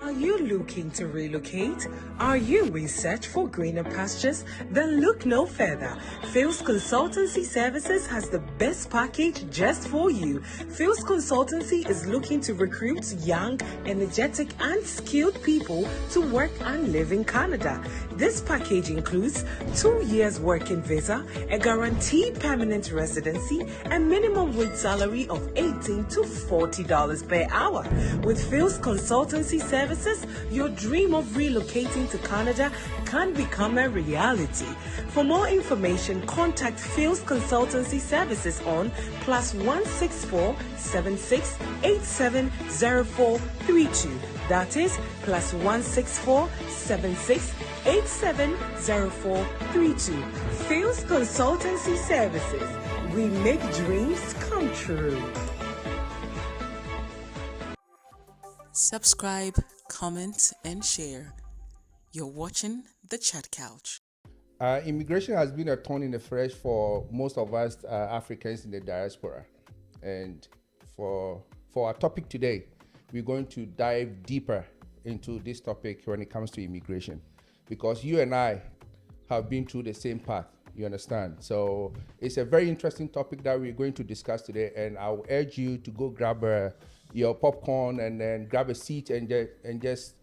Are you looking to relocate? Are you in search for greener pastures? Then look no further. Fields Consultancy Services has the best package just for you. Fields Consultancy is looking to recruit young, energetic, and skilled people to work and live in Canada. This package includes 2 years working visa, a guaranteed permanent residency, and minimum wage salary of $18 to $40 per hour. With Fields Consultancy Services, your dream of relocating to Canada can become a reality. For more information, contact Fields Consultancy Services on +164 76 87 0432. That is +164 76 87 0432. Fields Consultancy Services. We make dreams come true. Subscribe, comment, and share. You're watching The Chat Couch. Immigration has been a thorn in the flesh for most of us Africans in the diaspora. And for our topic today, we're going to dive deeper into this topic when it comes to immigration. Because you and I have been through the same path, you understand? So it's a very interesting topic that we're going to discuss today. And I'll urge you to go grab your popcorn and then grab a seat and just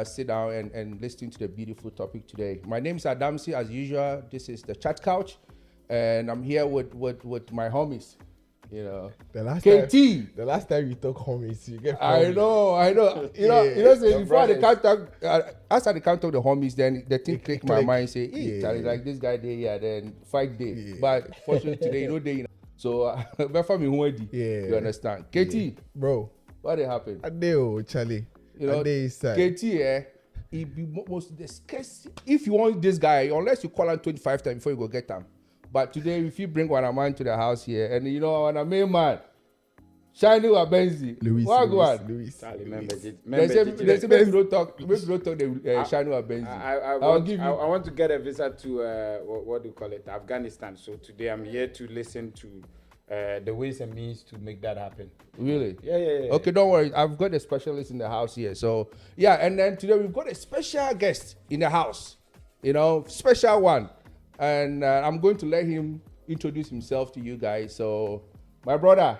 sit down and listen to the beautiful topic today. My name is Adamsi, as usual. This is the Chat Couch, and I'm here with my homies. You know, the last time you talk homies, you get. I know. You know. Say before the can't talk, after the can't talk the homies, then the thing click my mind. Say, hey, Charlie, like this guy there, yeah, then 5 days. Yeah. But fortunately today, you know, they. So, you understand? KT, bro, what happened? Adeo, Charlie. You know, KT, he be most disgusting. If you want this guy, unless you call him 25 times before you go get him. But today, if you bring one man to the house here, and you know, one main man, Shiny or Benzi, Louis. They say we don't talk the Shiny or Benzi. I want to get a visa to what do you call it, Afghanistan. So today I'm here to listen to the ways and means to make that happen. Really? Yeah. Okay, don't worry. I've got a specialist in the house here. So yeah, and then today we've got a special guest in the house. You know, special one. And I'm going to let him introduce himself to you guys. So, my brother.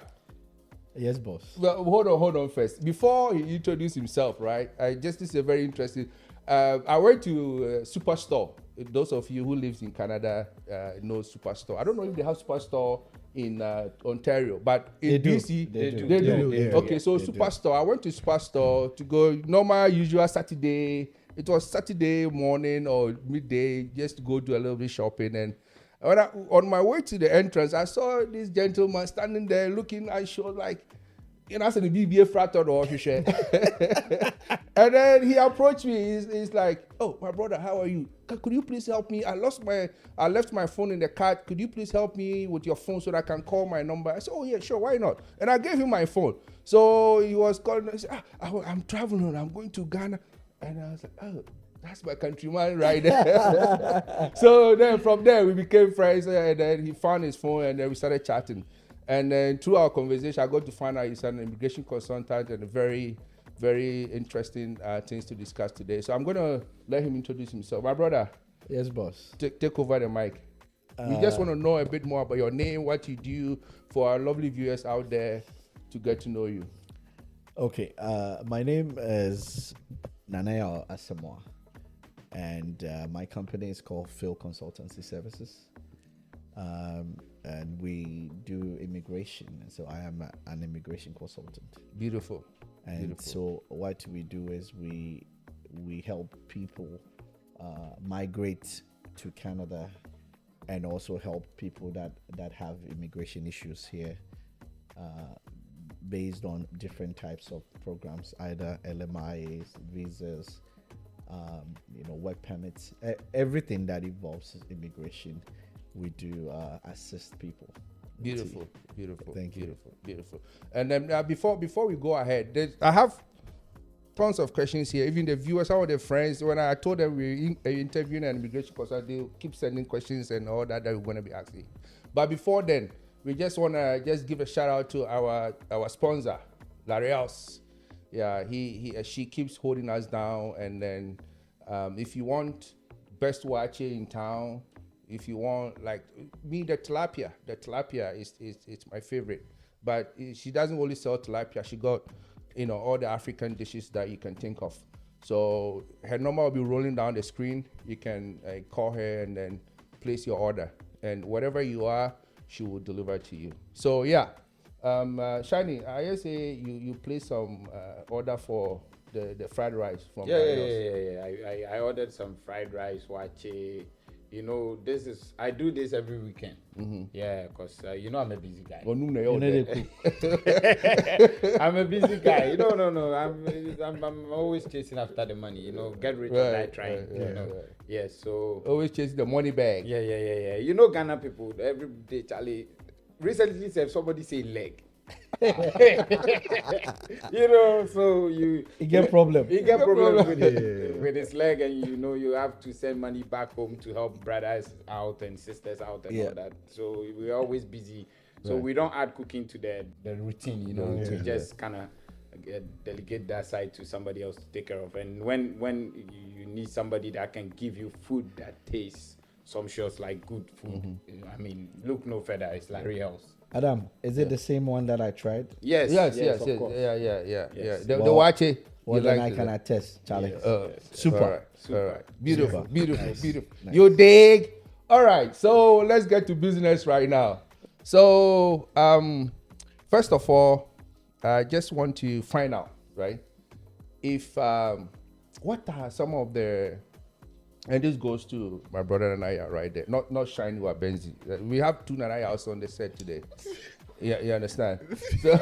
Yes, boss. Well, hold on first. Before he introduces himself, right? This is a very interesting. I went to Superstore. Those of you who lives in Canada know Superstore. I don't know if they have Superstore in Ontario, but in BC they do. Yeah, okay, so Superstore. I went to Superstore to go normal, usual Saturday. It was Saturday morning or midday, just to go do a little bit shopping. And on my way to the entrance, I saw this gentleman standing there looking, and she was like, you know, I said, the BBA fratted or official. And then he approached me. He's like, oh, my brother, how are you? Could you please help me? I left my phone in the car. Could you please help me with your phone so that I can call my number? I said, oh, yeah, sure, why not? And I gave him my phone. So he was calling. He said, I'm traveling. I'm going to Ghana. And I was like, oh, that's my countryman right there. So then from there, we became friends. And then he found his phone and then we started chatting. And then through our conversation, I got to find out he's an immigration consultant and very, very interesting things to discuss today. So I'm going to let him introduce himself. My brother. Yes, boss. Take over the mic. We just want to know a bit more about your name, what you do, for our lovely viewers out there to get to know you. Okay. My name is Nanaya Asamoah, and my company is called Field Consultancy Services, and we do immigration. So I am an immigration consultant. Beautiful. And so what we do is we help people migrate to Canada, and also help people that have immigration issues here, based on different types of programs, either LMIs, visas, work permits, everything that involves immigration. We do assist people. Beautiful. Thank you. Beautiful. And then before we go ahead, I have tons of questions here. Even the viewers, some of the friends, when I told them we're interviewing an immigration consultant, they keep sending questions and all that we're going to be asking. But before then, we just want to just give a shout out to our sponsor, L'Oreal's. Yeah, she keeps holding us down. And then if you want best watch in town, if you want, like me, the tilapia is my favorite. But she doesn't only sell tilapia. She got, all the African dishes that you can think of. So her number will be rolling down the screen. You can call her and then place your order. And wherever you are, she will deliver to you. So yeah, Shiny, I say you place some order for the fried rice from Yeah. I ordered some fried rice, wache. I do this every weekend. Mm-hmm. Yeah, because I'm a busy guy. I'm a busy guy. No. I'm always chasing after the money. Get rich or die trying. Yeah, so always chasing the money bag. Yeah. Ghana people every day, Charlie. Recently, somebody say leg. So you get problem. You get problem with his leg, and you have to send money back home to help brothers out and sisters out and all that. So we're always busy. So we don't add cooking to the routine. We just kind of delegate that side to somebody else to take care of. And when you need somebody that can give you food that tastes sumptuous, like good food, I mean, look no further. It's L'Oreal's. Adam, is it the same one that I tried? Yes. Of course. Yeah. The wache. Well, then I can attest, Charlie. Super. Super. Beautiful. Nice. You dig? All right. So let's get to business right now. So first of all, I just want to find out, right? If what are some of the, and this goes to my brother and I right there, not Shiny or Benzi. We have two Nanayas on the set today. Yeah, you understand? So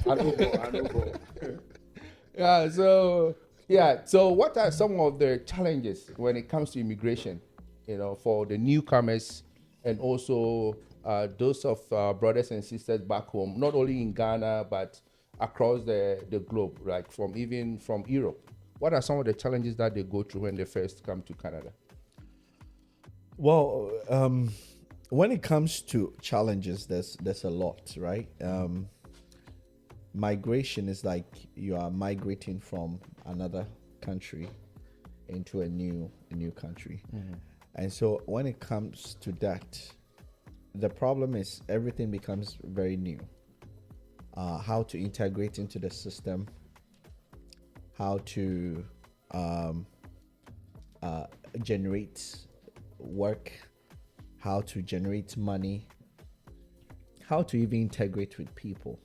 I know. So what are some of the challenges when it comes to immigration, for the newcomers and also those of brothers and sisters back home, not only in Ghana, but across the globe, like from Europe? What are some of the challenges that they go through when they first come to Canada? Well, when it comes to challenges, there's a lot, right? Migration is like you are migrating from another country into a new country. Mm-hmm. And so when it comes to that, the problem is everything becomes very new. How to integrate into the system, how to generate work, how to generate money, how to even integrate with people.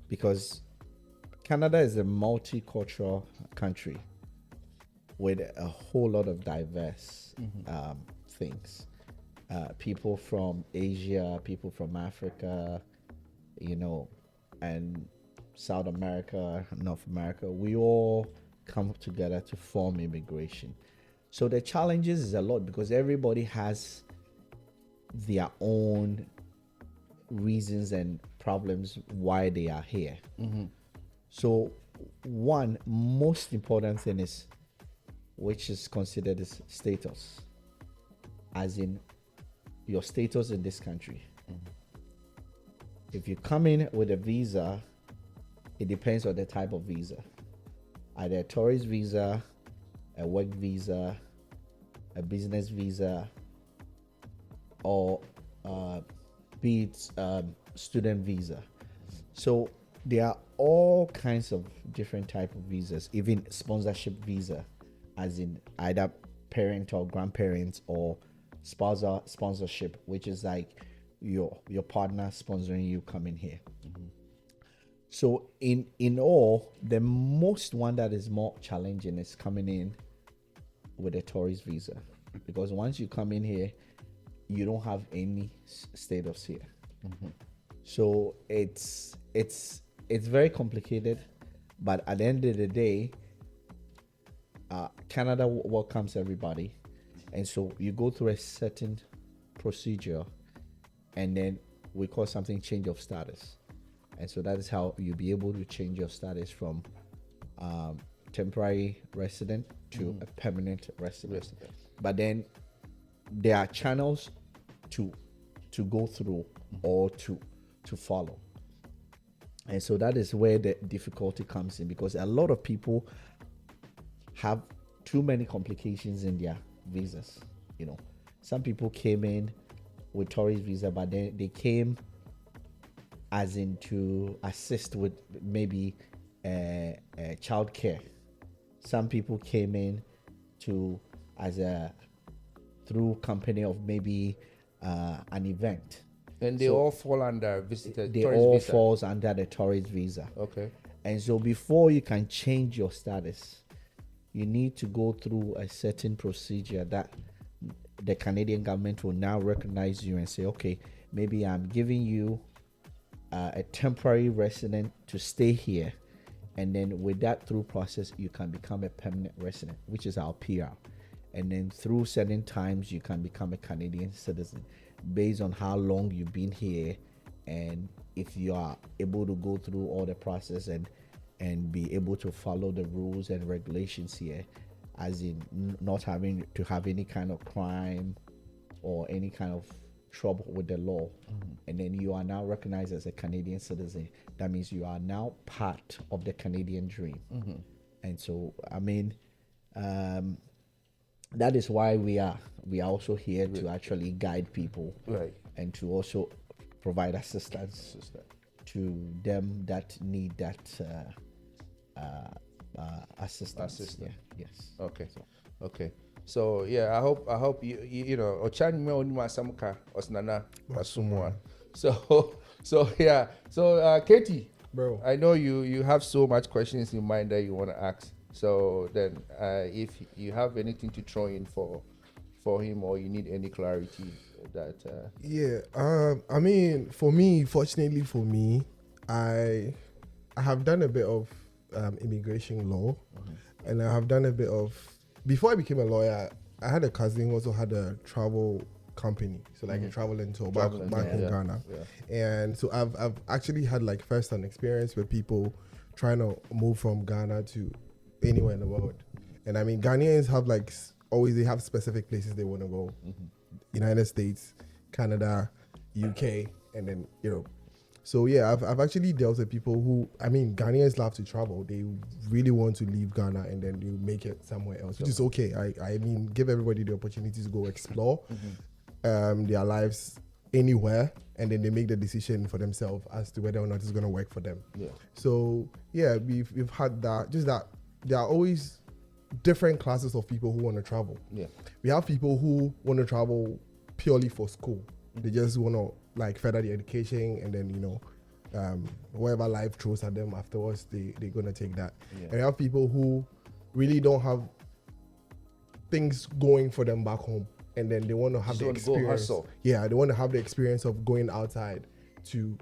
Because Canada is a multicultural country with a whole lot of diverse things. People from Asia, people from Africa, and South America, North America, we all come together to form immigration. So the challenges is a lot because everybody has their own reasons and problems why they are here. Mm-hmm. So one most important thing is, which is considered as status, as in your status in this country. Mm-hmm. If you come in with a visa, it depends on the type of visa. Either a tourist visa, a work visa, a business visa, or be it student visa. So there are all kinds of different type of visas, even sponsorship visa, as in either parent or grandparents, or spousal sponsorship, which is like your partner sponsoring you coming here. Mm-hmm. So in all, the most one that is more challenging is coming in with a tourist visa, because once you come in here, you don't have any status here. Mm-hmm. So it's very complicated, but at the end of the day, Canada welcomes everybody, and so you go through a certain procedure, and then we call something change of status. And so that is how you'll be able to change your status from temporary resident to a permanent resident. But then there are channels to go through or to follow. And so that is where the difficulty comes in, because a lot of people have too many complications in their visas. Some people came in with tourist visa, but then they came as in to assist with maybe child care. Some people came in through company of maybe an event. And they all fall under visitor. They all falls under the tourist visa. Okay. And so before you can change your status, you need to go through a certain procedure that the Canadian government will now recognize you and say, okay, maybe I'm giving you a temporary resident to stay here. And then with that through process, you can become a permanent resident, which is our PR. And then through certain times, you can become a Canadian citizen based on how long you've been here, and if you are able to go through all the process and be able to follow the rules and regulations here, as in not having to have any kind of crime or any kind of trouble with the law. And then you are now recognized as a Canadian citizen. That means you are now part of the Canadian dream. And so, I mean, that is why we are also here to actually guide people, right, and to also provide assistance to them that need that assistance. Yeah. Yes. Okay. Okay. So yeah, I hope you know Ochani me only masamka osnana wasumwa. So yeah. So Katie, bro, I know you have so much questions in mind that you want to ask. So then, if you have anything to throw in for him, or you need any clarity, that I mean, fortunately for me, I have done a bit of immigration law, and I have done a bit of, before I became a lawyer, I had a cousin who also had a travel company, so like a travel and tour back in Ghana, and so I've actually had like first-hand experience with people trying to move from Ghana to anywhere in the world. And I mean, Ghanaians have they have specific places they want to go. United States, Canada, UK, and then Europe. So yeah, I've actually dealt with people who, I mean, Ghanaians love to travel. They really want to leave Ghana and then you make it somewhere else, which is okay. I mean, give everybody the opportunity to go explore their lives anywhere, and then they make the decision for themselves as to whether or not it's going to work for them. So yeah, we've had that, just that there are always different classes of people who want to travel. We have people who want to travel purely for school. They just want to further their education, and then whatever life throws at them afterwards, they're gonna take that. And we have people who really don't have things going for them back home, and then they want to have the experience. They want to have the experience of going outside to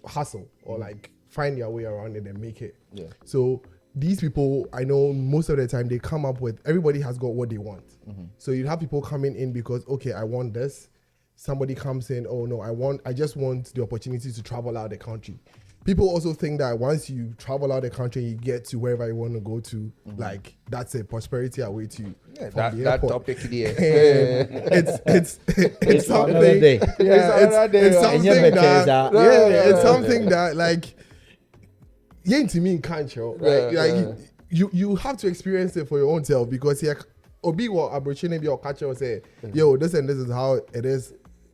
hustle or find their way around it and make it. So these people, I know most of the time they come up with, everybody has got what they want. So you have people coming in because, okay, I want this. Somebody comes in, oh no, I just want the opportunity to travel out the country. People also think that once you travel out the country, you get to wherever you want to go to, that's a prosperity awaits you. That topic here. It's something. It's something that to me in culture, right? You have to experience it for your own self, because obi wa opportunity or culture say, yo, this and this is how it is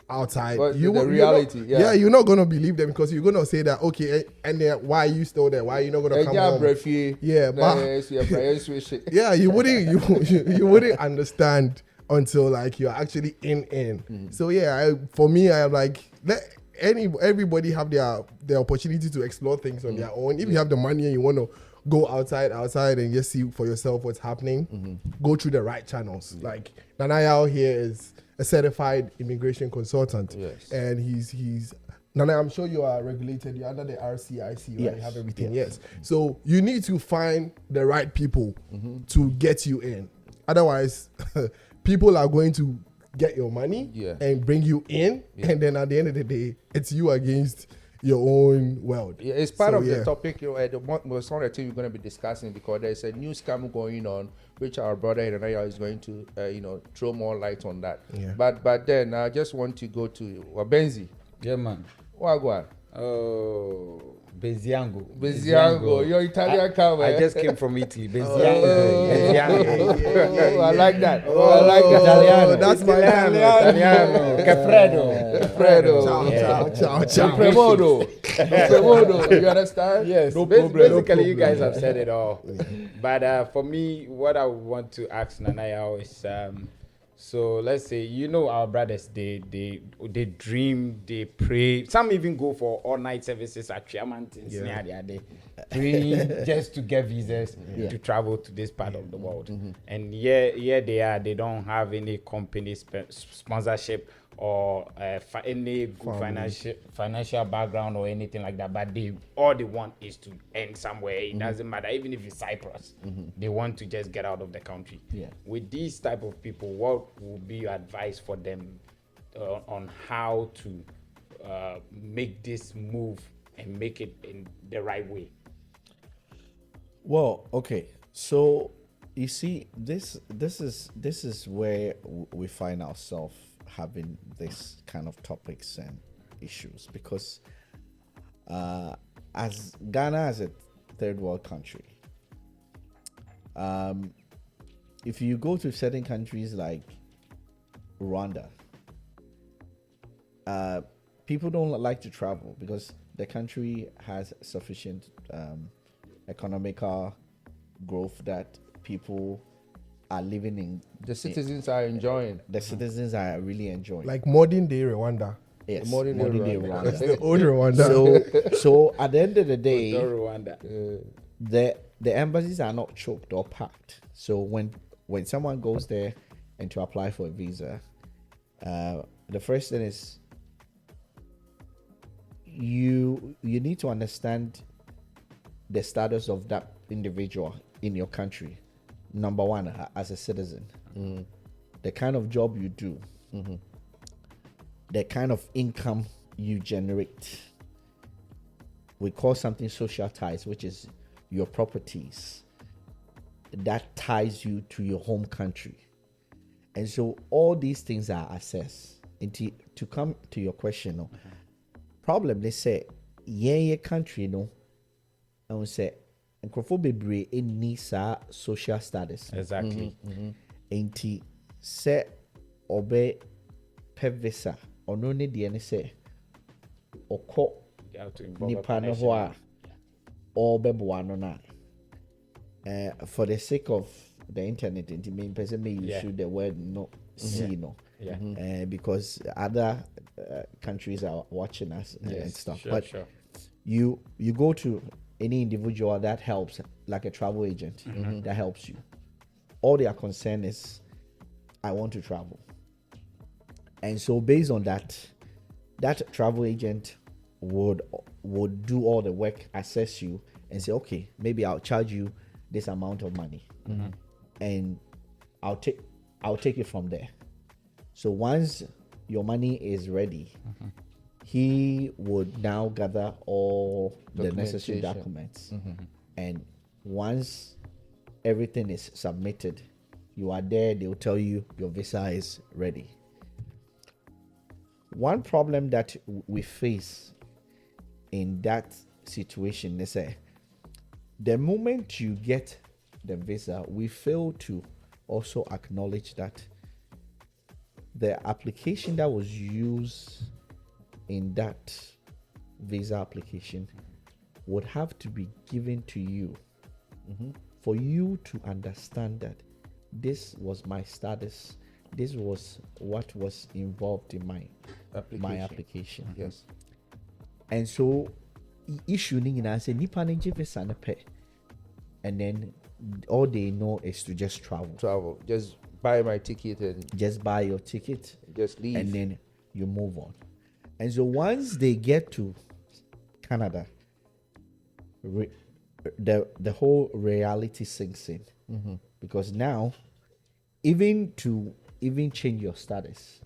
outside. But the reality, you're not gonna believe them, because you're gonna say that, okay, and then why are you still there? Why are you not gonna come home? You wouldn't understand until you're actually in. So for me, I am let everybody have their opportunity to explore things on their own. If you have the money and you want to go outside and just see for yourself what's happening, go through the right channels. Nanaya out here is a certified immigration consultant, and he's Nana, I'm sure you are regulated. You're under the RCIC, right? You have everything. Yes. So you need to find the right people to get you in. Otherwise, people are going to get your money and bring you in, and then at the end of the day, it's you against your own world. Yeah, it's part So, of yeah. the topic. Most one of the things we're going to be discussing, because there's a new scam going on, which our brother Irenaya is going to, throw more light on that. Yeah. But then I just want to go to Benzi. Yeah, man. Wagwan. Oh, Beziango. Beziango, your Italian cover. I just came from Italy. Beziango. Oh, I like that. I like that. Italiano. That's my Italiano. Caffreddo. Ciao. Premodo. You understand? Yes. No problem. Basically, you guys have said it all. But for me, what I want to ask Nanaya is, so let's say, our brothers, they dream, they pray. Some even go for all night services at Mountains. They praying just to get visas to travel to this part of the world. And here they are. They don't have any company sponsorship or any good financial background or anything like that. But all they want is to end somewhere. It doesn't matter, even if it's Cyprus. They want to just get out of the country. Yeah. With these type of people, what would be your advice for them on how to make this move and make it in the right way? Well, okay. So you see, this is where we find ourselves having this kind of topics and issues, because as Ghana, as a third world country, if you go to certain countries like Rwanda, people don't like to travel because the country has sufficient economical growth that people are living in. The citizens are enjoying. The citizens are really enjoying. Like modern day Rwanda. Yes, modern day Rwanda. It's the old Rwanda. So at the end of the day, Rwanda. the embassies are not choked or packed. So when someone goes there and to apply for a visa, the first thing is you need to understand the status of that individual in your country. Number one, as a citizen, the kind of job you do, the kind of income you generate. We call something social ties, which is your properties that ties you to your home country. And so all these things are assessed. And to come to your question, problem, they say, your country, I would say, nkrofo bebre any social status. Exactly. Enti se obe pevisa ono ne de ne se okọ nipa no ho a obeboa no na for the sake of the internet, enti me person may use the word no see no. Because other countries are watching us and stuff. Sure, but you go to any individual that helps, like a travel agent that helps you. All their concern is, I want to travel. And so based on that travel agent would do all the work, assess you, and say, okay, maybe I'll charge you this amount of money, and I'll take it from there. So once your money is ready, he would now gather all the necessary documents. And once everything is submitted, you are there, they'll tell you your visa is ready. One problem that we face in that situation is the moment you get the visa, we fail to also acknowledge that the application that was used in that visa application would have to be given to you for you to understand that this was my status, this was what was involved in my application. Yes. And so issue I say nipa ne visa ne pe, and then all they know is to just travel. Just buy my ticket and just buy your ticket, just leave, and then you move on. And so once they get to Canada, the whole reality sinks in, because now even change your status,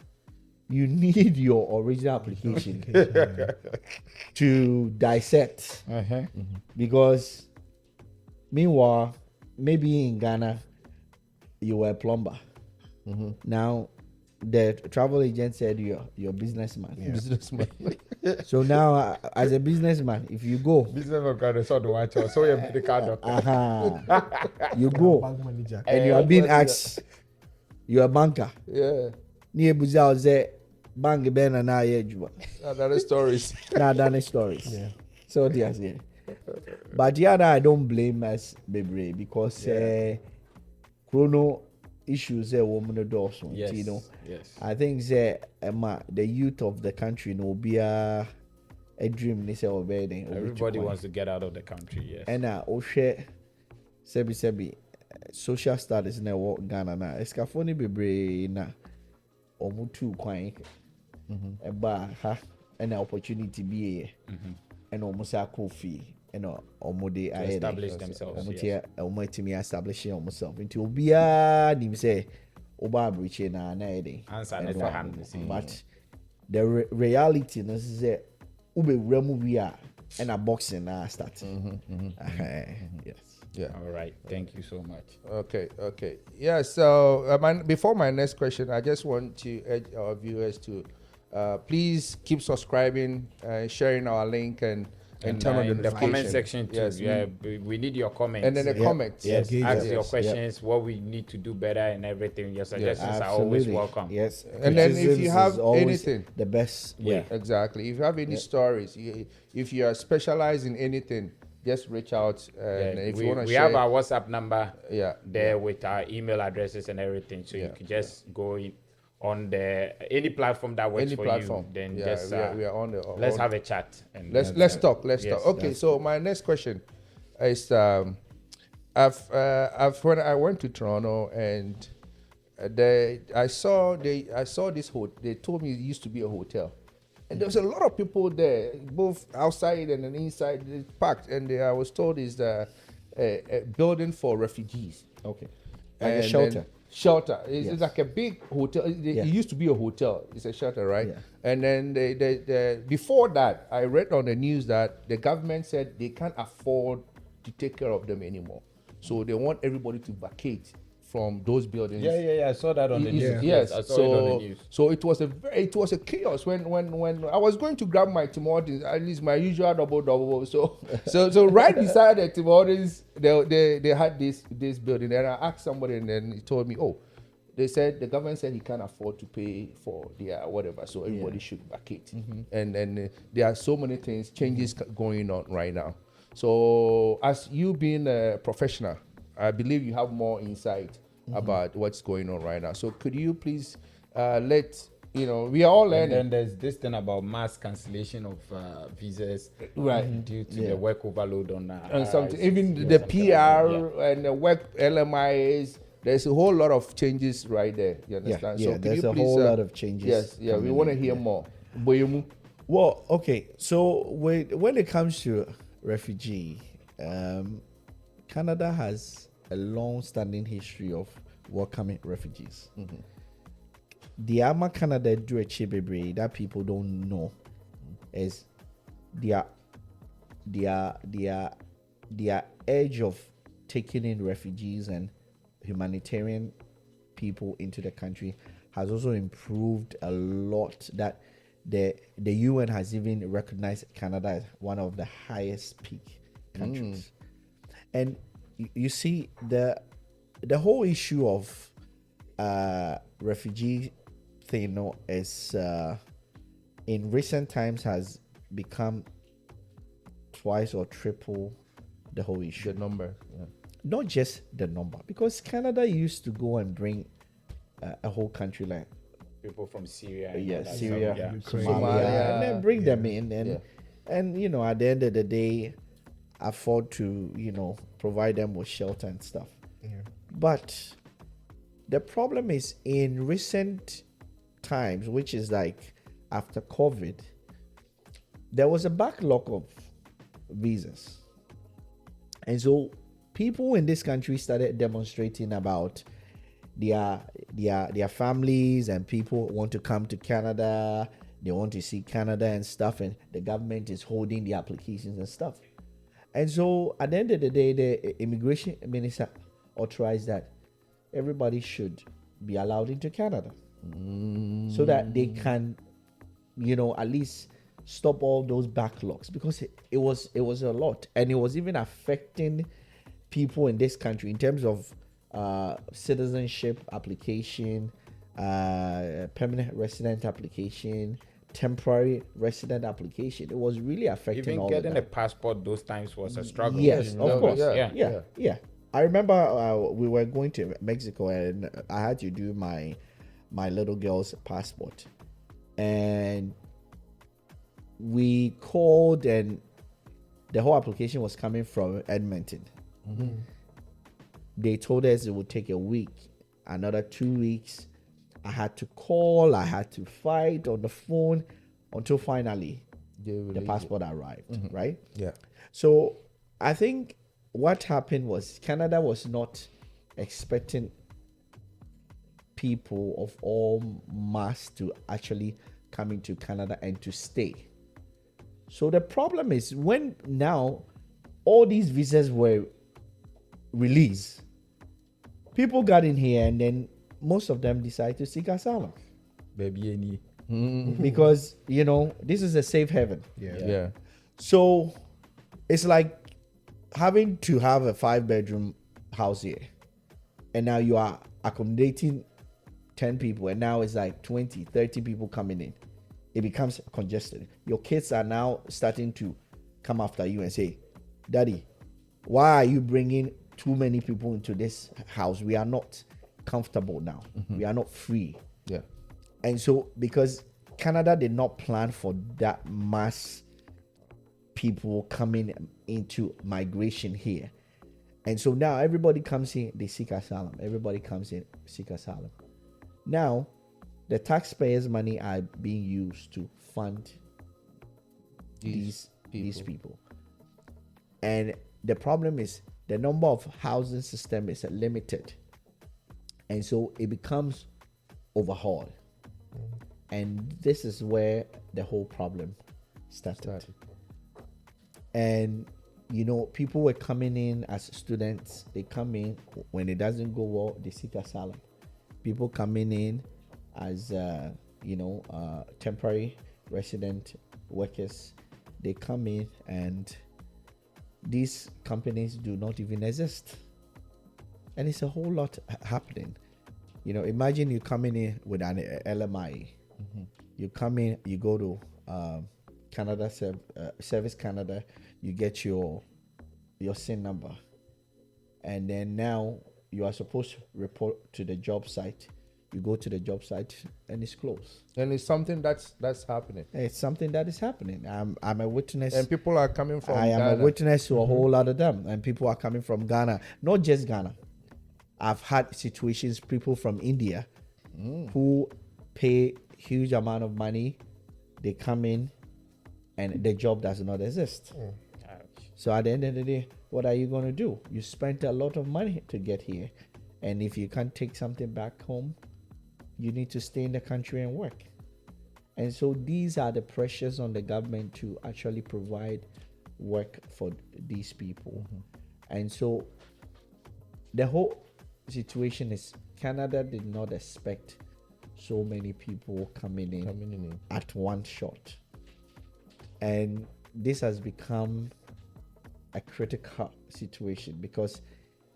you need your original application to dissect. Because meanwhile, maybe in Ghana, you were a plumber. Now, the travel agent said you're a businessman. Businessman. So now, as a businessman, if you go, Businessman got so the white house, so you're medical doctor. you go Bank manager. and you are being asked, you're a banker. Yeah. Near Buzao say, bank ben and I edge. Another stories. Now done stories. Yeah. So there's yeah. But the other I don't blame us baby because chrono issues a woman adults Yes. you know. Yes. I think the youth of the country will be a dream they say obeying. Everybody wants to get out of the country. Yes. And share sebi social status na Ghana na escafoni bebre na omutu kwan eba ha and opportunity be and almost a coffee and omode to establish themselves. Omo establish themselves into obia nim say oba abreche na ede Answer never hand. but the reality is say ube movie and a boxing na start. Yes. Yeah. All right. Thank you so much. Okay. Yeah. So before my next question, I just want to urge our viewers to please keep subscribing, sharing our link, and turn on in the comment notification. section too. Yes. Yeah, we need your comments. And then the comments. Yes, Engage ask us. your Yes. questions, what we need to do better, and everything. Your suggestions are always welcome. Yes. And then if you Criticisms have is always anything, the best Yeah. way. exactly. If you have any stories, if you are specialized in anything, just reach out. And if we you want to we share, have our WhatsApp number yeah, with our email addresses and everything, so Yeah. you can just go in on any platform that works any for platform, you. Then yeah, just we are on the. let's on- have a chat and Let's talk. Let's yes, talk. Okay, so my next question is I've when I went to Toronto and I saw this hotel. They told me it used to be a hotel, and there was a lot of people there, both outside and inside, packed. And I was told is a building for refugees. Okay. Like a And shelter. then- Shelter. It's Yes. like a big hotel. Yeah. It used to be a hotel. It's a shelter, right? Yeah. And then before that, I read on the news that the government said they can't afford to take care of them anymore. So they want everybody to vacate from those buildings. Yeah. I saw that on the news. Yes. I saw it on the news. So it was a chaos when I was going to grab my Tim Hortons, at least my usual double. So right beside the Tim Hortons, they had this building, and I asked somebody, and then he told me, oh, they said the government said he can't afford to pay for their whatever, so everybody should vacate. And then there are so many changes going on right now. So as you being a professional, I believe you have more insight about what's going on right now. So could you please we are all And learning. then there's this thing about mass cancellation of visas, Right. due to the work overload on And something, even the PR and the work LMIs, there's a whole lot of changes right there. You understand? Yeah, could there's you a please, whole lot of changes. Yes, yeah, we coming want to in, hear yeah. more. Boyemu. Well, okay. So when it comes to refugee, Canada has a long-standing history of welcoming refugees. The Ama Canada do a chibebre that people don't know is their edge of taking in refugees and humanitarian people into the country has also improved a lot. That the UN has even recognized Canada as one of the highest peak countries. And you see the whole issue of refugee thing is in recent times has become twice or triple the whole issue. The number. Yeah. Not just the number, because Canada used to go and bring a whole country like people from Syria. And all that Syria, stuff, Ukraine. Somalia, and then bring them in, and Yeah. and at the end of the day, afford to provide them with shelter and stuff. Yeah. But the problem is in recent times, which is like after COVID, there was a backlog of visas, and so people in this country started demonstrating about their families and people want to come to Canada. They want to see Canada and stuff, and the government is holding the applications and stuff. And so at the end of the day, the immigration minister authorized that everybody should be allowed into Canada, so that they can, at least stop all those backlogs, because it was a lot, and it was even affecting people in this country in terms of citizenship application, permanent resident application, temporary resident application. It was really affecting Even all getting of a that. passport those times was a struggle. Yes, of course. Yeah. I remember we were going to Mexico, and I had to do my little girl's passport, and we called, and the whole application was coming from Edmonton. They told us it would take a week, another 2 weeks. I had to call, I had to fight on the phone until finally the passport arrived, right? Yeah. So I think what happened was Canada was not expecting people of all mass to actually come into Canada and to stay. So the problem is, when now all these visas were released, people got in here, and then most of them decided to seek asylum. Baby, any. Because, this is a safe haven. Yeah. So it's like having to have a 5-bedroom house here, and now you are accommodating 10 people, and now it's like 20, 30 people coming in. It becomes congested. Your kids are now starting to come after you and say, Daddy, why are you bringing too many people into this house? We are not comfortable now. We are not free. Yeah. And so, because Canada did not plan for that mass people coming into migration here. And so now everybody comes in, they seek asylum. Everybody comes in, seek asylum. Now, the taxpayers' money are being used to fund these people. And the problem is the number of housing system is limited. And so it becomes overhauled. And this is where the whole problem started. And people were coming in as students. They come in, when it doesn't go well, they seek asylum. People coming in as temporary resident workers, they come in, and these companies do not even exist. And it's a whole lot happening. Imagine you coming in with an LMI. You come in, you go to Canada Service Canada, you get your SIN number, and then now you are supposed to report to the job site. You go to the job site, and it's closed. And it's something that's happening. It's something that is happening. I'm a witness. And people are coming from I am Ghana. a witness to a whole lot of them. And people are coming from Ghana. Not just Ghana. I've had situations, people from India who pay huge amount of money. They come in, and the job does not exist. So at the end of the day, what are you going to do? You spent a lot of money to get here. And if you can't take something back home, you need to stay in the country and work. And so these are the pressures on the government to actually provide work for these people. And so the whole situation is, Canada did not expect so many people coming in at one shot. And this has become a critical situation, because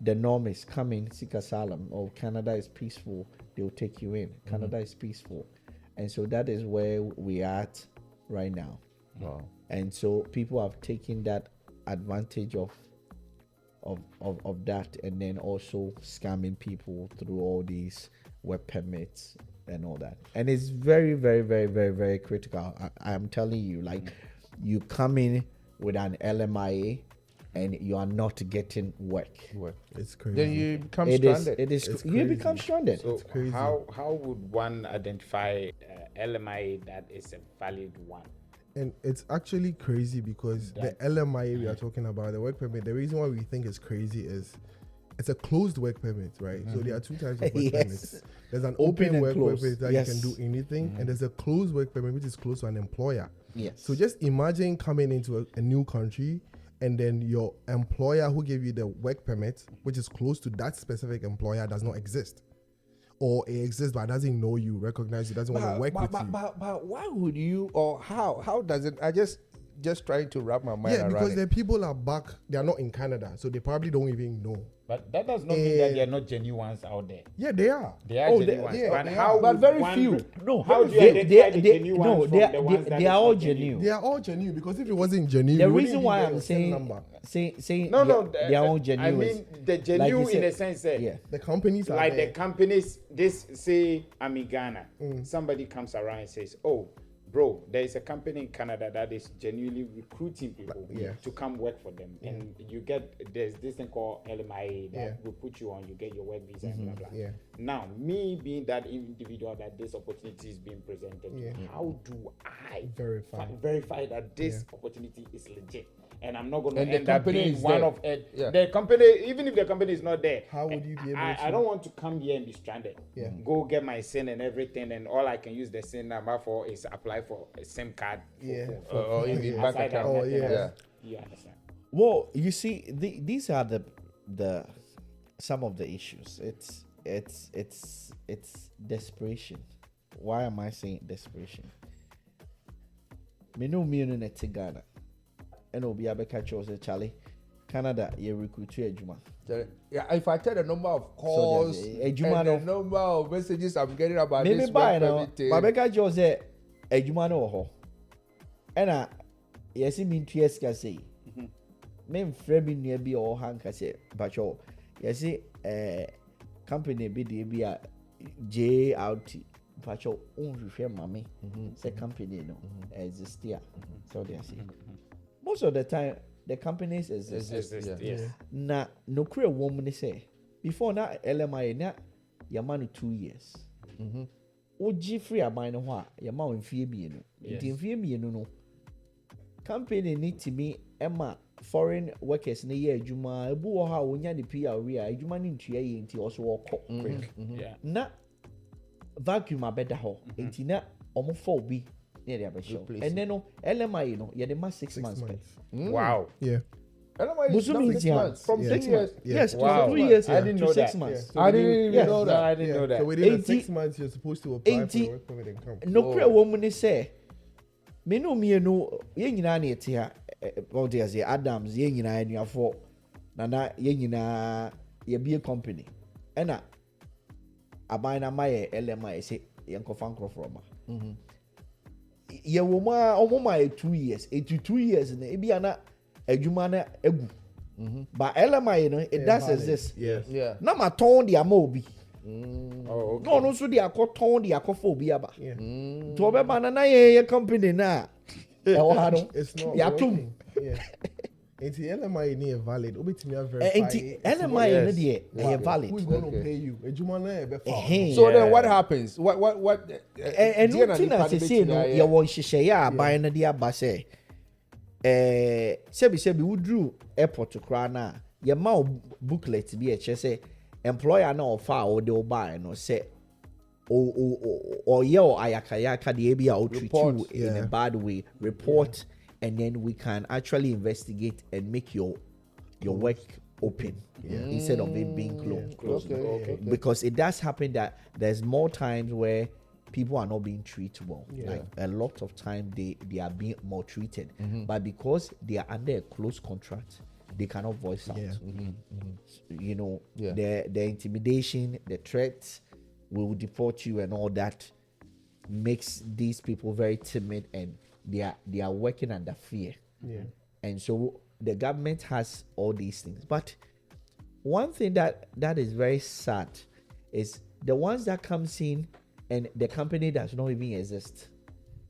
the norm is come in, seek asylum, or Canada is peaceful, they'll take you in. Canada is peaceful. And so that is where we are at right now. Wow. And so people have taken that advantage of that, and then also scamming people through all these work permits and all that. And it's very, very, very, very, very critical. I am telling you, like, you come in with an LMIA and you are not getting work. It's crazy. Then you become stranded. You become stranded. So how would one identify LMI that is a valid one? And it's actually crazy, because the LMIA we are talking about, the work permit, the reason why we think it's crazy is it's a closed work permit, right? So there are two types of work Yes. permits. There's an Open open and work closed. permit that Yes. you can do anything, and there's a closed work permit which is closed to an employer. Yes. So just imagine coming into a new country, and then your employer who gave you the work permit, which is close to that specific employer, does not exist. Or it exists but doesn't know you, recognize you, doesn't want to work with you. But why would you, or how does it? I just trying to wrap my mind Yeah, around because it. the people are back, they are not in Canada, so they probably don't even know. But that does not mean that there are not genuine ones out there. Yeah, they are. They are genuine ones. yeah, But they how? are. But would very one- few. No, How do you identify the genuine ones from they, the ones that they is are all not genuine? genuine. They are all genuine, because if it wasn't genuine, The you wouldn't reason why even I'm get a SIN saying number. saying No, they are all genuine. I mean the like genuine you in the said, sense that yeah. The companies are like there. the companies, this say I'm in Ghana. Somebody comes around and says, "Oh, bro, there is a company in Canada that is genuinely recruiting people Yeah. to come work for them, and you get there's this thing called LMIA that Yeah. will put you on, you get your work visa and blah blah." Yeah. Now, me being that individual that this opportunity is being presented, Yeah. how do I Verify. that this opportunity is legit? And I'm not going And to the end up company being is one there. of it. Yeah. The company, even if the company is not there, How would you be able I to? don't want to come here and be stranded. Yeah. Go get my SIN and everything, and all I can use the SIN number for is apply for a SIM card. Yeah. Or in the bank Aside that, account. Oh, nothing yeah. else. You understand? Well, you see, these are the some of the issues. It's desperation. Why am I saying desperation? Me no me no net Ghana, and obi abeka cho say Charlie, Canada you recruit ejuma. Yeah, if I tell the number of calls there's and Ejuma the no- number of messages I'm getting about Me this buy work no, permit thing, babeka cho say ejuma no ho. Ena yesi mi ntua sika sei. Me mfrɛ bi nua bi o han ka say bacho yesi company bi de bi a JRT bacho unhwehwɛ mame say company no exist here. So they say most of the time the companies exist. Yes. Na no kure woman say before na LMI na yama no 2 years. Oji free aban no ho a yama wo mfie mienu. Nti mfie mienu no company need to be Emma foreign workers na ye adwuma ebu wo ha wonya de PR a adwuma ne ntua ye nti also wokɔ quick. Yeah. Na vacuum abeda ho nti na omo for obi na dey abeshow. And then no LMI no ye dey ma 6 months. Wow. Yeah. I don't know why it's Muslim not 6 India. months. From Yeah. 6 years. Yes, Wow. 2 years I didn't to know 6 that. months. I didn't even Yes. know No, I that. didn't know that. So within the 80 6 months, you're supposed to apply for 80 the work permit and come. No kure woman say me no me no ye nyina na ete ha what they say Adams ye nyina anuafo na ye nyina ye be a company ena aban na ma ye LMI say ye nkofa nkrofo ma ye wo ma omo ma 2 years 82 years na e bia na adwuma na egu but LMI no it does valid. exist Yes. Yeah. na ma ton dia ma obi Oh, okay. no no so dia ton dia akofo obi aba Yeah. to obeba na ye company na e wo ha no It's not ya tum working. Yeah. Until LMI need valid. Obetimi a verify. enti LMI no Yes. dey e valid Who is going to Okay. pay you? Ejuma na ebe fa. Ehem. So then what happens? What and no thing as say no ye won hyehyɛ ya aban no dey aba say sebi wudru airport kra na ye ma booklet bi e che say employer na offer o de buy no say or ye o ayakayaka de bi a o treat Report, you in a bad way report and then we can actually investigate and make your work open instead of it being closed. Okay. Because it does happen that there's more times where people are not being treated well. Like a lot of time they are being maltreated, but because they are under a close contract, they cannot voice out. You know, the intimidation, the threats, we will deport you and all that makes these people very timid and they are working under fear. And so the government has all these things. But one thing that is very sad is the ones that comes in and the company does not even exist.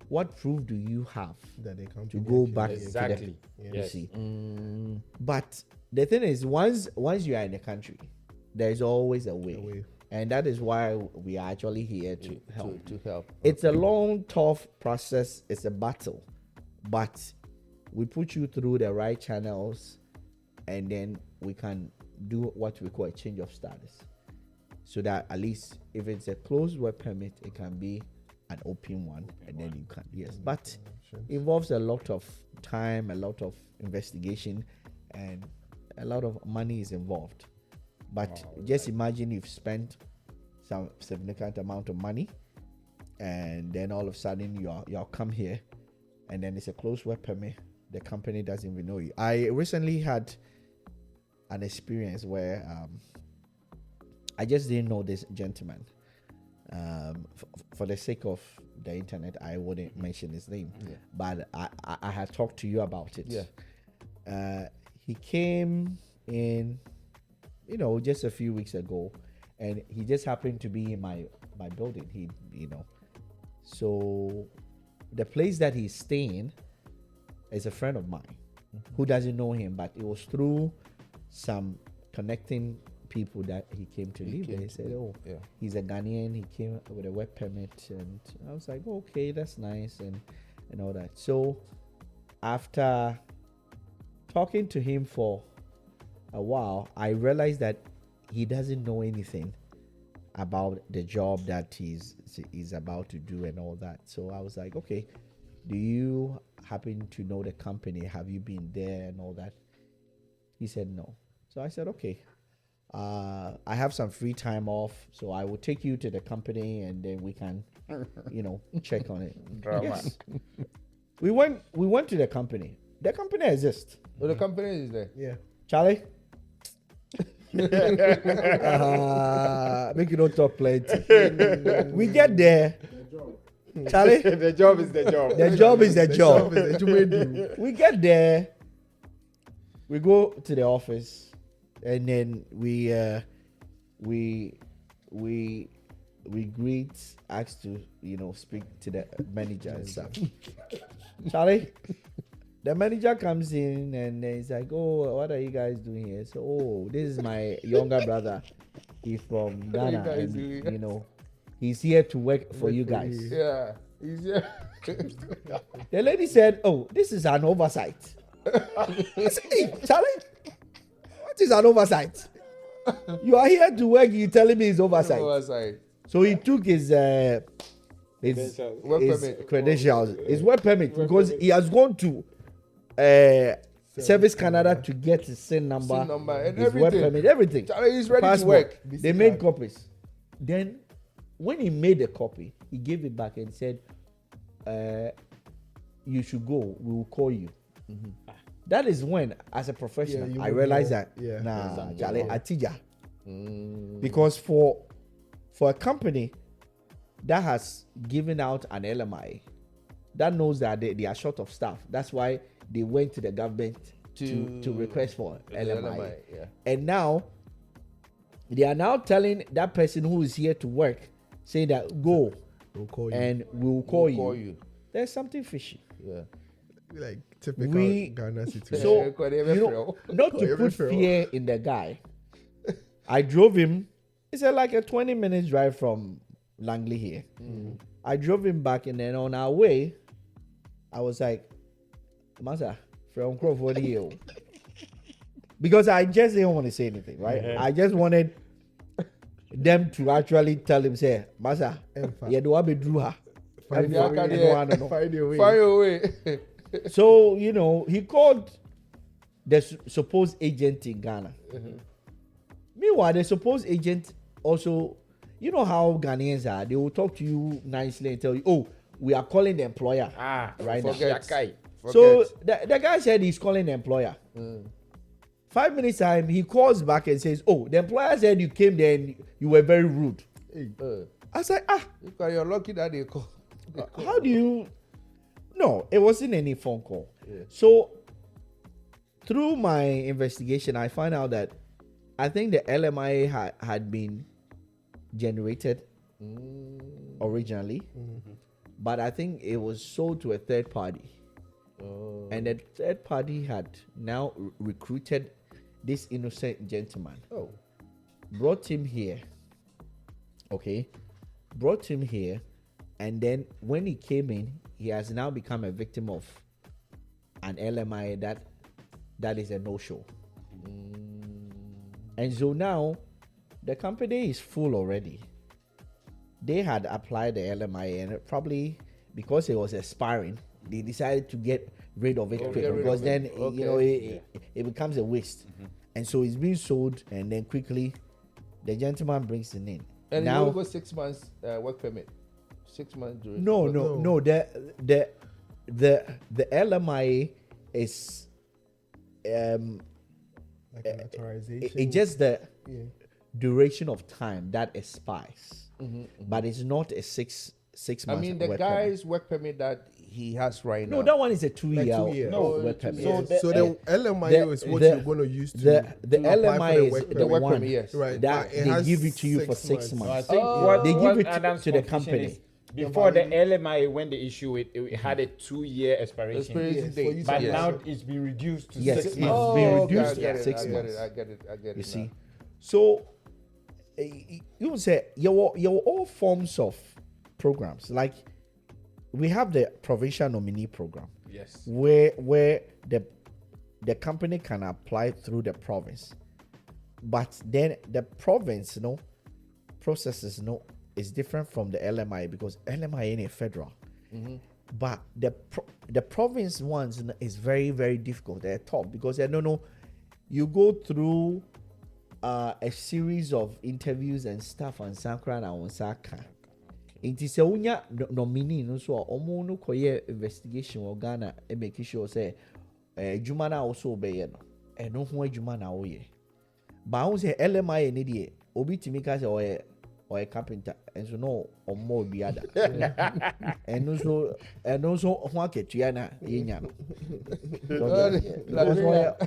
What proof do you have That they come to go back Exactly. to the, Yes. you see? But the thing is, once you are in the country, there is always a way. And that is why we are actually here to help. To help. It's a long, tough process. It's a battle, but we put you through the right channels, and then we can do what we call a change of status, so that at least if it's a closed work permit, it can be an open one, and then you can, yes. But involves a lot of time, a lot of investigation, and a lot of money is involved. But just imagine you've spent some significant amount of money, and then all of a sudden you'll come here, and then it's a closed work permit. The company doesn't even know you. I recently had an experience where I just didn't know this gentleman. For the sake of the internet, I wouldn't mention his name, but I had talked to you about it. He came in, just a few weeks ago, and he just happened to be in my building. So the place that he's staying is a friend of mine who doesn't know him, but it was through some connecting people that he came to live there. He said, he's a Ghanaian. He came with a work permit, and I was like, okay, that's nice, and all that. So after talking to him for a while, I realized that he doesn't know anything about the job that he's about to do and all that. So I was like, okay, do you happen to know the company? Have you been there and all that? He said no. So I said, okay, I have some free time off, so I will take you to the company, and then we can, check on it. Yes. We went to the company. The company exists. Oh, the company is there. Yeah. Charlie? Make you don't talk plenty. We get there. Charlie? The job is the job. The job is the job. We We get there. We go to the office, and then we greet, ask to speak to the manager and stuff. Charlie, the manager comes in and he's like, "Oh, what are you guys doing here?" So, "Oh, this is my younger brother. He's from Ghana, and he's here to work for you guys." Yeah, he's here. The lady said, "Oh, this is an oversight." I said, "Hey, Charlie, what is an oversight? You are here to work. You telling me it's oversight?" Oversight. So he took his credentials, his work permit, because he has gone to Service Canada to get his SIN number, and his work permit, everything. Charlie, he's ready Passport. to work. They made copies. Then, when he made a copy, he gave it back and said, "You should go. We will call you." That is when, as a professional, I realized that Charlie Atija, because for a company that has given out an LMI, that knows that they are short of staff. That's why they went to the government to request for LMI. And now they are now telling that person who is here to work, say that go, We'll call you. and we'll call you. There's something fishy. Yeah. Like typical Ghana situation. So not to put fear in the guy, I drove him. It's like a 20 minutes drive from Langley here. I drove him back, and then on our way, I was like, "Masa, from Crawford here," because I just didn't want to say anything, right? I just wanted them to actually tell him, say, "Masa, yeah, do I be drew her?" Find your way. Find your way. So he called the supposed agent in Ghana. Meanwhile, the supposed agent also, how Ghanaians are. They will talk to you nicely and tell you, "Oh, we are calling the employer right now." So the guy said he's calling the employer. 5 minutes time, he calls back and says, "Oh, the employer said you came there and you were very rude." I was like, Because you're lucky that they call. how do you? No, it wasn't any phone call. So through my investigation, I found out that I think the LMI had been generated originally, but I think it was sold to a third party. And the third party had now recruited this innocent gentleman. Brought him here. Brought him here. And then when he came in, he has now become a victim of an LMI that is a no-show. And so now the company is full already. They had applied the LMI, and probably because it was expiring, they decided to get rid of it quick, because then it becomes a waste. And so it's being sold, and then quickly the gentleman brings it in. And now you only go 6 months work permit. 6 months during. No. The LMI is Like an authorization. it's just the duration of time that expires, but it's not a six months. I mean, the work guy's work permit that he has right permit. now. No, that one is a 2 Like year. 2 year. Work permit. So the LMI is what the- you're going to use to the apply LMI for the is work the permit. work one permit, yes. Right, that but it they has give it to you for 6 6 months. I months. think They give it Adam's to the confusion company. is before the LMI, when they issue it, it had a 2-year expiration. Expiration Yes, date. for you to But Yes. now it's been reduced to Yes, 6 it's months. been okay, reduced I get to it, 6 I get months. it, I get it. You now. see, so you say your all forms of programs, like we have the provincial nominee program, Yes. where the company can apply through the province, but then the province processes is different from the LMI, because LMI is federal. But the province ones is very, very difficult. They're tough because they don't know. You go through a series of interviews and stuff on Sankra and on Saka. It is a unya nominee no so omo no koye investigation or Ghana e make sure say adwuma na also obeye no eno ho adwuma na wo ye. Ba wo say LMI ne die obi timi ka say or carpenter, and so no or more be other. And also ho aketua na yenya no.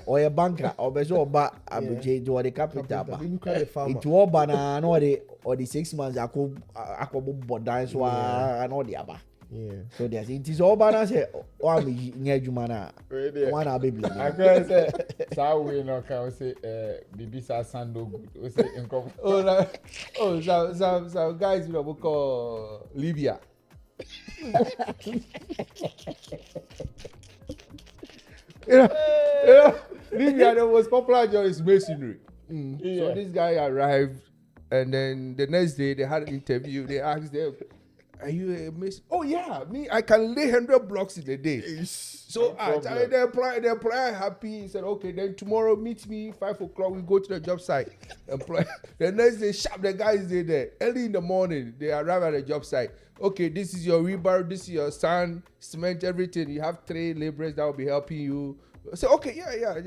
Or a banker or bezo ba abuje do the carpenter ba. It wo ba na no the 6 months akobo bodan so and all the aba. Yeah. So there's it is all banana say o me nya adwuma na one baby. I can say, so we no can say, Bibisa sound no good. We say, Some guys we call Libya. Libya, the most popular job is masonry. So this guy arrived, and then the next day they had an interview. They asked them, "Are you a mason?" "Oh yeah, me. I can lay 100 blocks in a day." So the employer happy. He said, "Okay, then tomorrow meet me 5 o'clock. We go to the job site." The next day, sharp, the guys there early in the morning. They arrive at the job site. "Okay, this is your rebar, this is your sand, cement, everything. You have 3 laborers that will be helping you." I said, "Okay, yeah.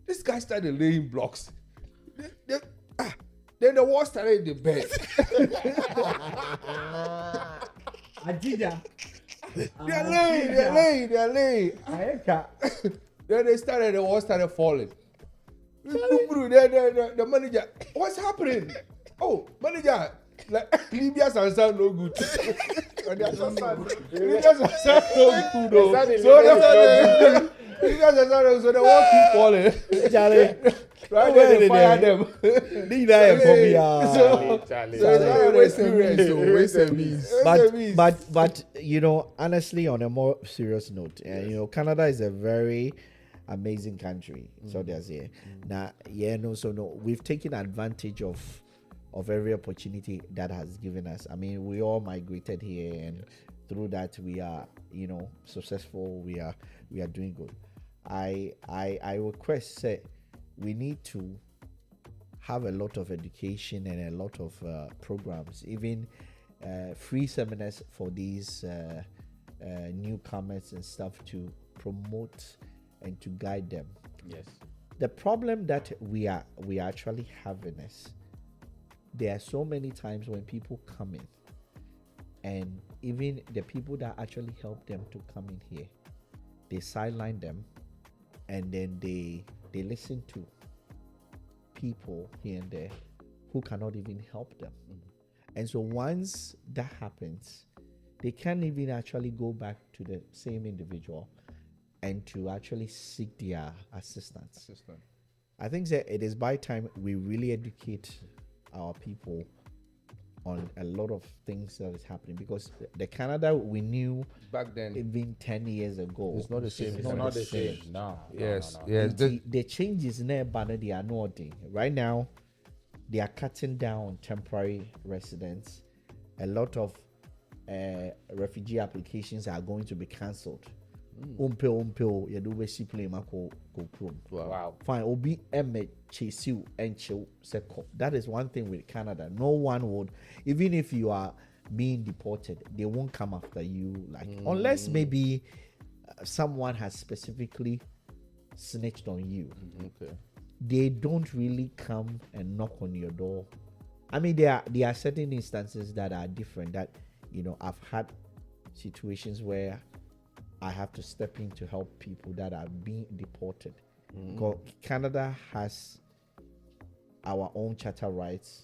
This guy started laying blocks. Then the wall started in the bed. They're laying. Then the wall started falling. The manager, "What's happening?" "Oh, manager, like Libya's answer no good." Libya's answer no good. So the wall keep falling. Right then they fire them. But honestly, on a more serious note, Canada is a very amazing country. So there's now, we've taken advantage of every opportunity that has given us. I mean, we all migrated here, and through that we are, successful. We are doing good. I request say we need to have a lot of education and a lot of programs, even free seminars for these newcomers and stuff, to promote and to guide them. Yes. The problem that we are actually having is there are so many times when people come in, and even the people that actually help them to come in here, they sideline them, and then they listen to people here and there who cannot even help them. And so once that happens, they can't even actually go back to the same individual and to actually seek their assistance. I think that it is by time we really educate our people on a lot of things that is happening, because the Canada we knew Back then, even 10 years ago, it's not the same. It's not the same. No. Yes, No. yes. the changes in their banner, they are not doing. Right now, they are cutting down on temporary residents. A lot of refugee applications are going to be cancelled. You do basic play go chrome. Wow. Fine, obi eme chase you and chill seko. That is one thing with Canada. No one would, even if you are being deported, they won't come after you, like unless maybe someone has specifically snitched on you. Okay. They don't really come and knock on your door. I mean, there are certain instances that are different. That, you know, I've had situations where I have to step in to help people that are being deported. Because Canada has our own charter rights,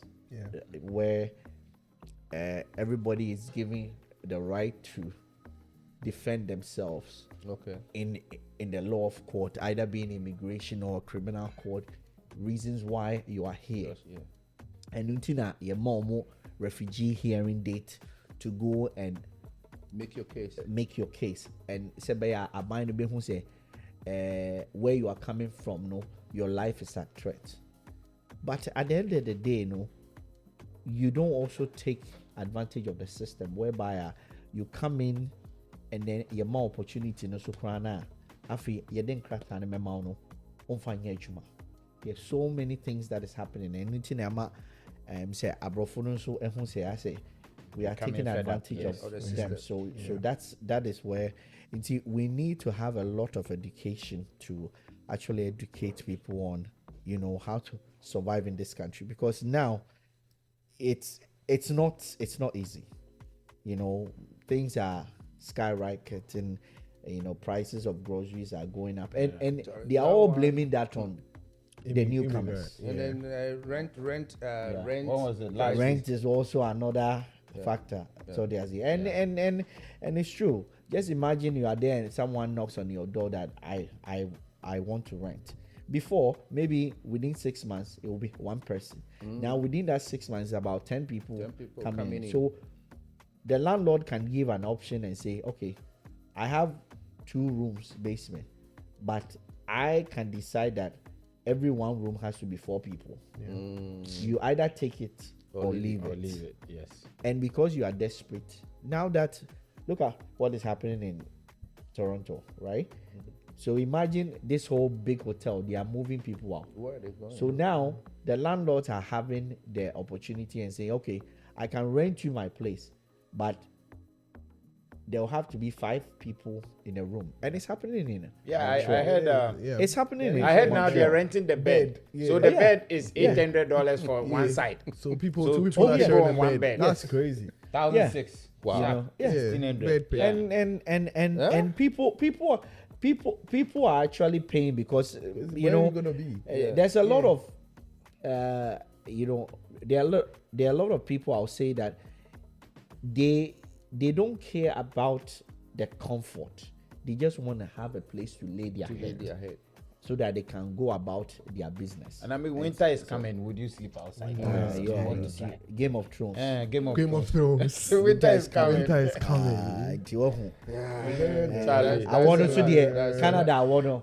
where everybody is given the right to defend themselves. Okay. In the law of court, either being immigration or criminal court, reasons why you are here. Yes, yeah. And until your mom refugee hearing date to go and Make your case. And say by a mind be who say where you are coming from, no, your life is at threat. But at the end of the day, no, you don't also take advantage of the system whereby you come in and then you more opportunity no so krana afi you didn't crack an memo no onfanya juma. There's so many things that is happening, and anything say abrofo so ehun say I say we are taking advantage of them. So that is where we need to have a lot of education to actually educate people on, you know, how to survive in this country, because now it's not easy. You know, things are skyrocketing, you know, prices of groceries are going up, and they are all blaming that on the newcomers. And then rent. What was it? Rent is also another factor. So there's and it's true. Just imagine you are there and someone knocks on your door that I want to rent. Before, maybe within 6 months it will be one person. Now within that 6 months, about 10 people coming in. So the landlord can give an option and say, okay, I have 2 rooms basement, but I can decide that every one room has to be 4 people. You either take it or leave it. Yes. And because you are desperate, now that, look at what is happening in Toronto, right? So imagine this whole big hotel, they are moving people out. Where are they going? So now the landlords are having the opportunity and saying, okay, I can rent you my place, but there'll have to be 5 people in a room, and it's happening in. I heard. It's happening. In I heard now they're renting the bed. So the bed is $800 for one side. So people, So 2 people are two sharing on a one bed. bed. That's crazy. 1,600. Wow. You know, Yeah, 1,600. bed pay. and people are actually paying because you Where know you gonna be? there's a lot of you know, there are a lot of people, I'll say, that they don't care about the comfort. They just want to have a place to lay their head so that they can go about their business. And I mean, winter is coming. Would you sleep outside? Game of Thrones. Game of Game of Thrones. Thrones. Winter is coming. Winter is coming. Charlie, I want to see the Canada. I want to.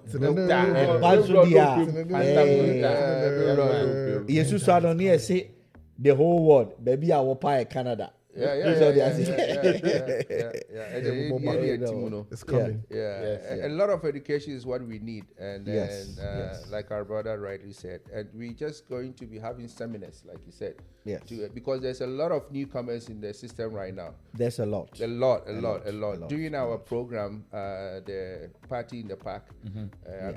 Jesus said on here, say the whole world, baby, I will buy Canada. It's coming. A lot of education is what we need, and like our brother rightly said, and we're just going to be having seminars, like you said, because there's a lot of newcomers in the system right now. There's a lot. A lot. During our program, the party in the park.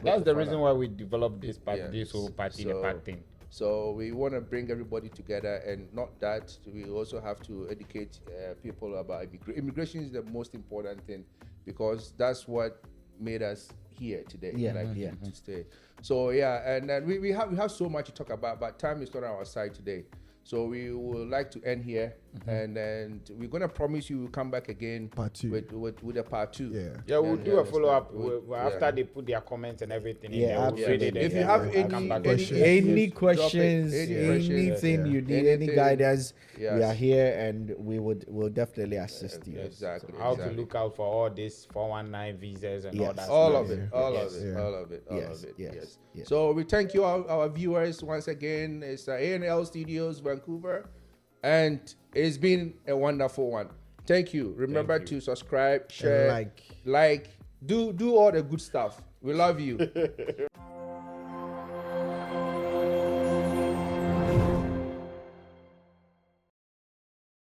That's the reason why we developed this party, this whole party in the park thing. So we want to bring everybody together, and not that, we also have to educate people about immigration. Is the most important thing, because that's what made us here today, to stay. So and then we have so much to talk about, but time is not on our side today. So we would like to end here. and then we're gonna promise you we'll come back again Part 2. with a part 2. Yeah, we'll do a follow up We'll- after they put their comments and everything. Yeah, in there, we'll read it If and you then have we'll come any back. Any drop it. questions, Any questions, anything you need, any anything. guidance, we Yes. are here and we'll definitely assist you. Exactly. How exactly. to look out for all this 419 visas and all Yes. that. All stuff. of it, all Yes. of it, Yeah. all of it, all Yes, of it. yes, Yes. yes. So we thank you, our viewers, once again. It's A&L Studios, Vancouver, and it's been a wonderful one. Thank you. Remember to subscribe, share, like. do all the good stuff. We love you.